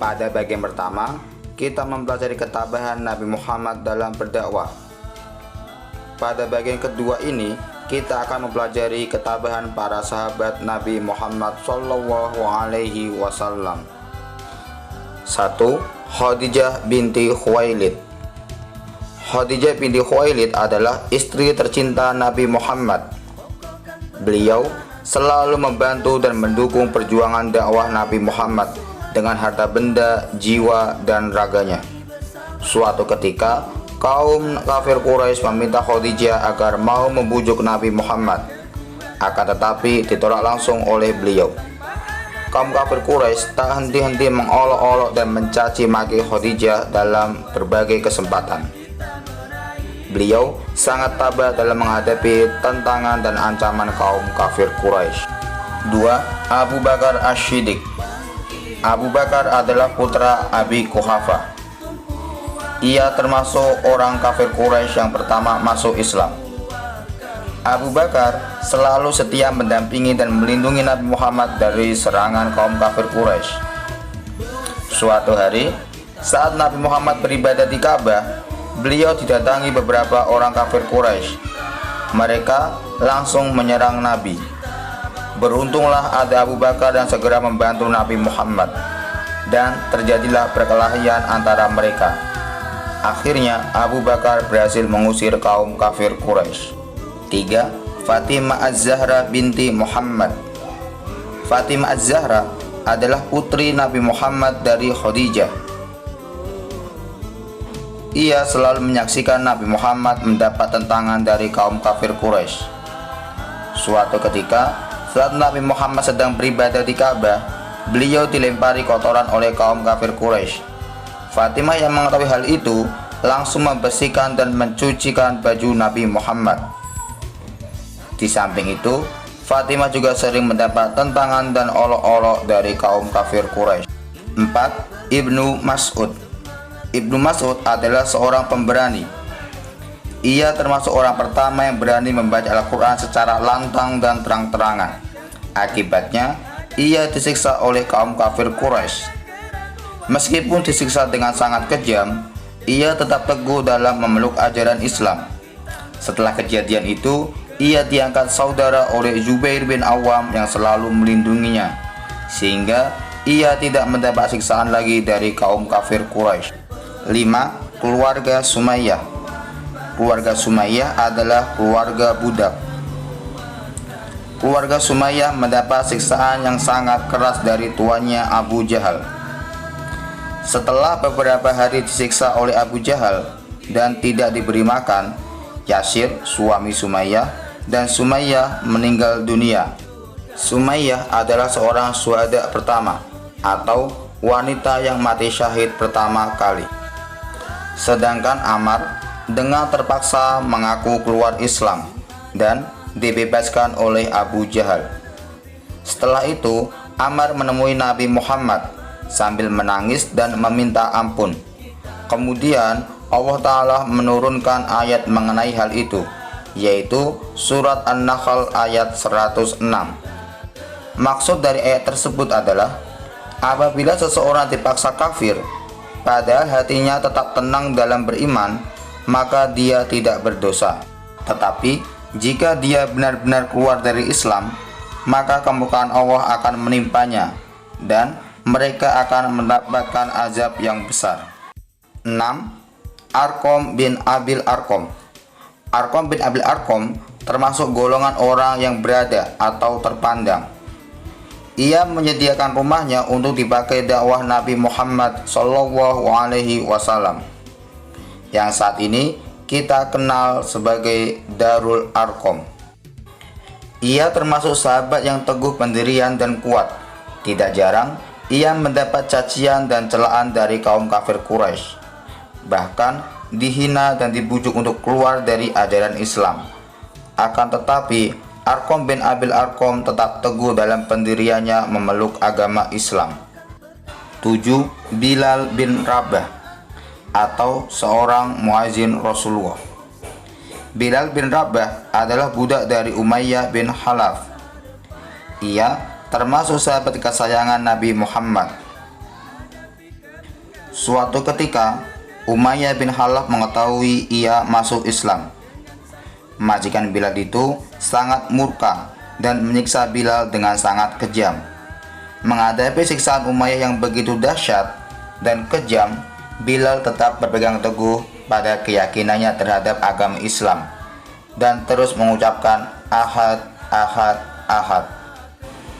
Pada bagian pertama, kita mempelajari ketabahan Nabi Muhammad dalam berdakwah. Pada bagian kedua ini, kita akan mempelajari ketabahan para sahabat Nabi Muhammad SAW. 1. Khadijah binti Khuwailid. Khadijah binti Khuwailid adalah istri tercinta Nabi Muhammad. Beliau selalu membantu dan mendukung perjuangan dakwah Nabi Muhammad dengan harta benda, jiwa, dan raganya. Suatu ketika, kaum kafir Quraisy meminta Khadijah agar mau membujuk Nabi Muhammad. Akan tetapi ditolak langsung oleh beliau. Kaum kafir Quraisy tak henti-henti mengolok-olok dan mencaci maki Khadijah dalam berbagai kesempatan. Beliau sangat tabah dalam menghadapi tantangan dan ancaman kaum kafir Quraisy. 2. Abu Bakar Asy-Shiddiq. Abu Bakar adalah putra Abi Quhafah. Ia termasuk orang kafir Quraisy yang pertama masuk Islam. Abu Bakar selalu setia mendampingi dan melindungi Nabi Muhammad dari serangan kaum kafir Quraisy. Suatu hari, saat Nabi Muhammad beribadah di Ka'bah, beliau didatangi beberapa orang kafir Quraisy. Mereka langsung menyerang Nabi. Beruntunglah ada Abu Bakar yang segera membantu Nabi Muhammad, dan terjadilah perkelahian antara mereka. Akhirnya Abu Bakar berhasil mengusir kaum kafir Quraisy. 3. Fatimah Az-Zahra binti Muhammad. Fatimah Az-Zahra adalah putri Nabi Muhammad dari Khadijah. Ia selalu menyaksikan Nabi Muhammad mendapat tentangan dari kaum kafir Quraisy. Suatu ketika, saat Nabi Muhammad sedang beribadah di Ka'bah, beliau dilempari kotoran oleh kaum kafir Quraisy. Fatimah yang mengetahui hal itu langsung membersihkan dan mencucikan baju Nabi Muhammad. Di samping itu, Fatimah juga sering mendapat tentangan dan olok-olok dari kaum kafir Quraisy. 4. Ibnu Mas'ud. Ibnu Mas'ud adalah seorang pemberani. Ia termasuk orang pertama yang berani membaca Al-Quran secara lantang dan terang-terangan. Akibatnya, ia disiksa oleh kaum kafir Quraisy. Meskipun disiksa dengan sangat kejam, ia tetap teguh dalam memeluk ajaran Islam. Setelah kejadian itu, ia diangkat saudara oleh Zubair bin Awam yang selalu melindunginya, sehingga ia tidak mendapat siksaan lagi dari kaum kafir Quraisy. 5. Keluarga Sumayyah. Keluarga Sumayyah adalah keluarga budak. Keluarga Sumayyah mendapat siksaan yang sangat keras dari tuannya Abu Jahal. Setelah beberapa hari disiksa oleh Abu Jahal dan tidak diberi makan, Yasir, suami Sumayyah, dan Sumayyah meninggal dunia. Sumayyah adalah seorang syuhada pertama atau wanita yang mati syahid pertama kali. Sedangkan Ammar dengan terpaksa mengaku keluar Islam dan dibebaskan oleh Abu Jahal. Setelah itu, Ammar menemui Nabi Muhammad sambil menangis dan meminta ampun. Kemudian Allah Ta'ala menurunkan ayat mengenai hal itu, yaitu surat An-Nahl ayat 106. Maksud dari ayat tersebut adalah, apabila seseorang dipaksa kafir, padahal hatinya tetap tenang dalam beriman, maka dia tidak berdosa. Tetapi jika dia benar-benar keluar dari Islam, maka kemurkaan Allah akan menimpanya dan mereka akan mendapatkan azab yang besar. 6. Arqam bin Abil Arqam. Arqam bin Abil Arqam termasuk golongan orang yang berada atau terpandang. Ia menyediakan rumahnya untuk dipakai dakwah Nabi Muhammad SAW, yang saat ini kita kenal sebagai Darul Arqam. Ia termasuk sahabat yang teguh pendirian dan kuat. Tidak jarang ia mendapat cacian dan celaan dari kaum kafir Quraisy, bahkan dihina dan dibujuk untuk keluar dari ajaran Islam. Akan tetapi Arqam bin Abil Arqam tetap teguh dalam pendiriannya memeluk agama Islam. 7. Bilal bin Rabah atau seorang muazin Rasulullah. Bilal bin Rabah adalah budak dari Umayyah bin Khalaf. Ia termasuk sahabat kesayangan Nabi Muhammad. Suatu ketika, Umayyah bin Khalaf mengetahui ia masuk Islam. Majikan Bilal itu sangat murka dan menyiksa Bilal dengan sangat kejam. Menghadapi siksaan Umayyah yang begitu dahsyat dan kejam, Bilal tetap berpegang teguh pada keyakinannya terhadap agama Islam dan terus mengucapkan Ahad, Ahad, Ahad.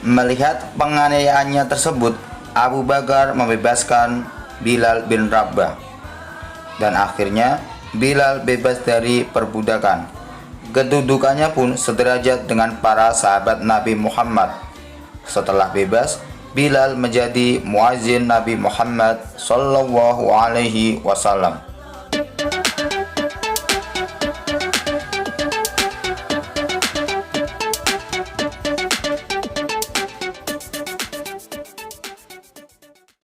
Melihat penganiayaannya tersebut, Abu Bakar membebaskan Bilal bin Rabah, dan akhirnya Bilal bebas dari perbudakan. Kedudukannya pun sederajat dengan para sahabat Nabi Muhammad. Setelah bebas, Bilal menjadi muazin Nabi Muhammad sallallahu alaihi wasallam.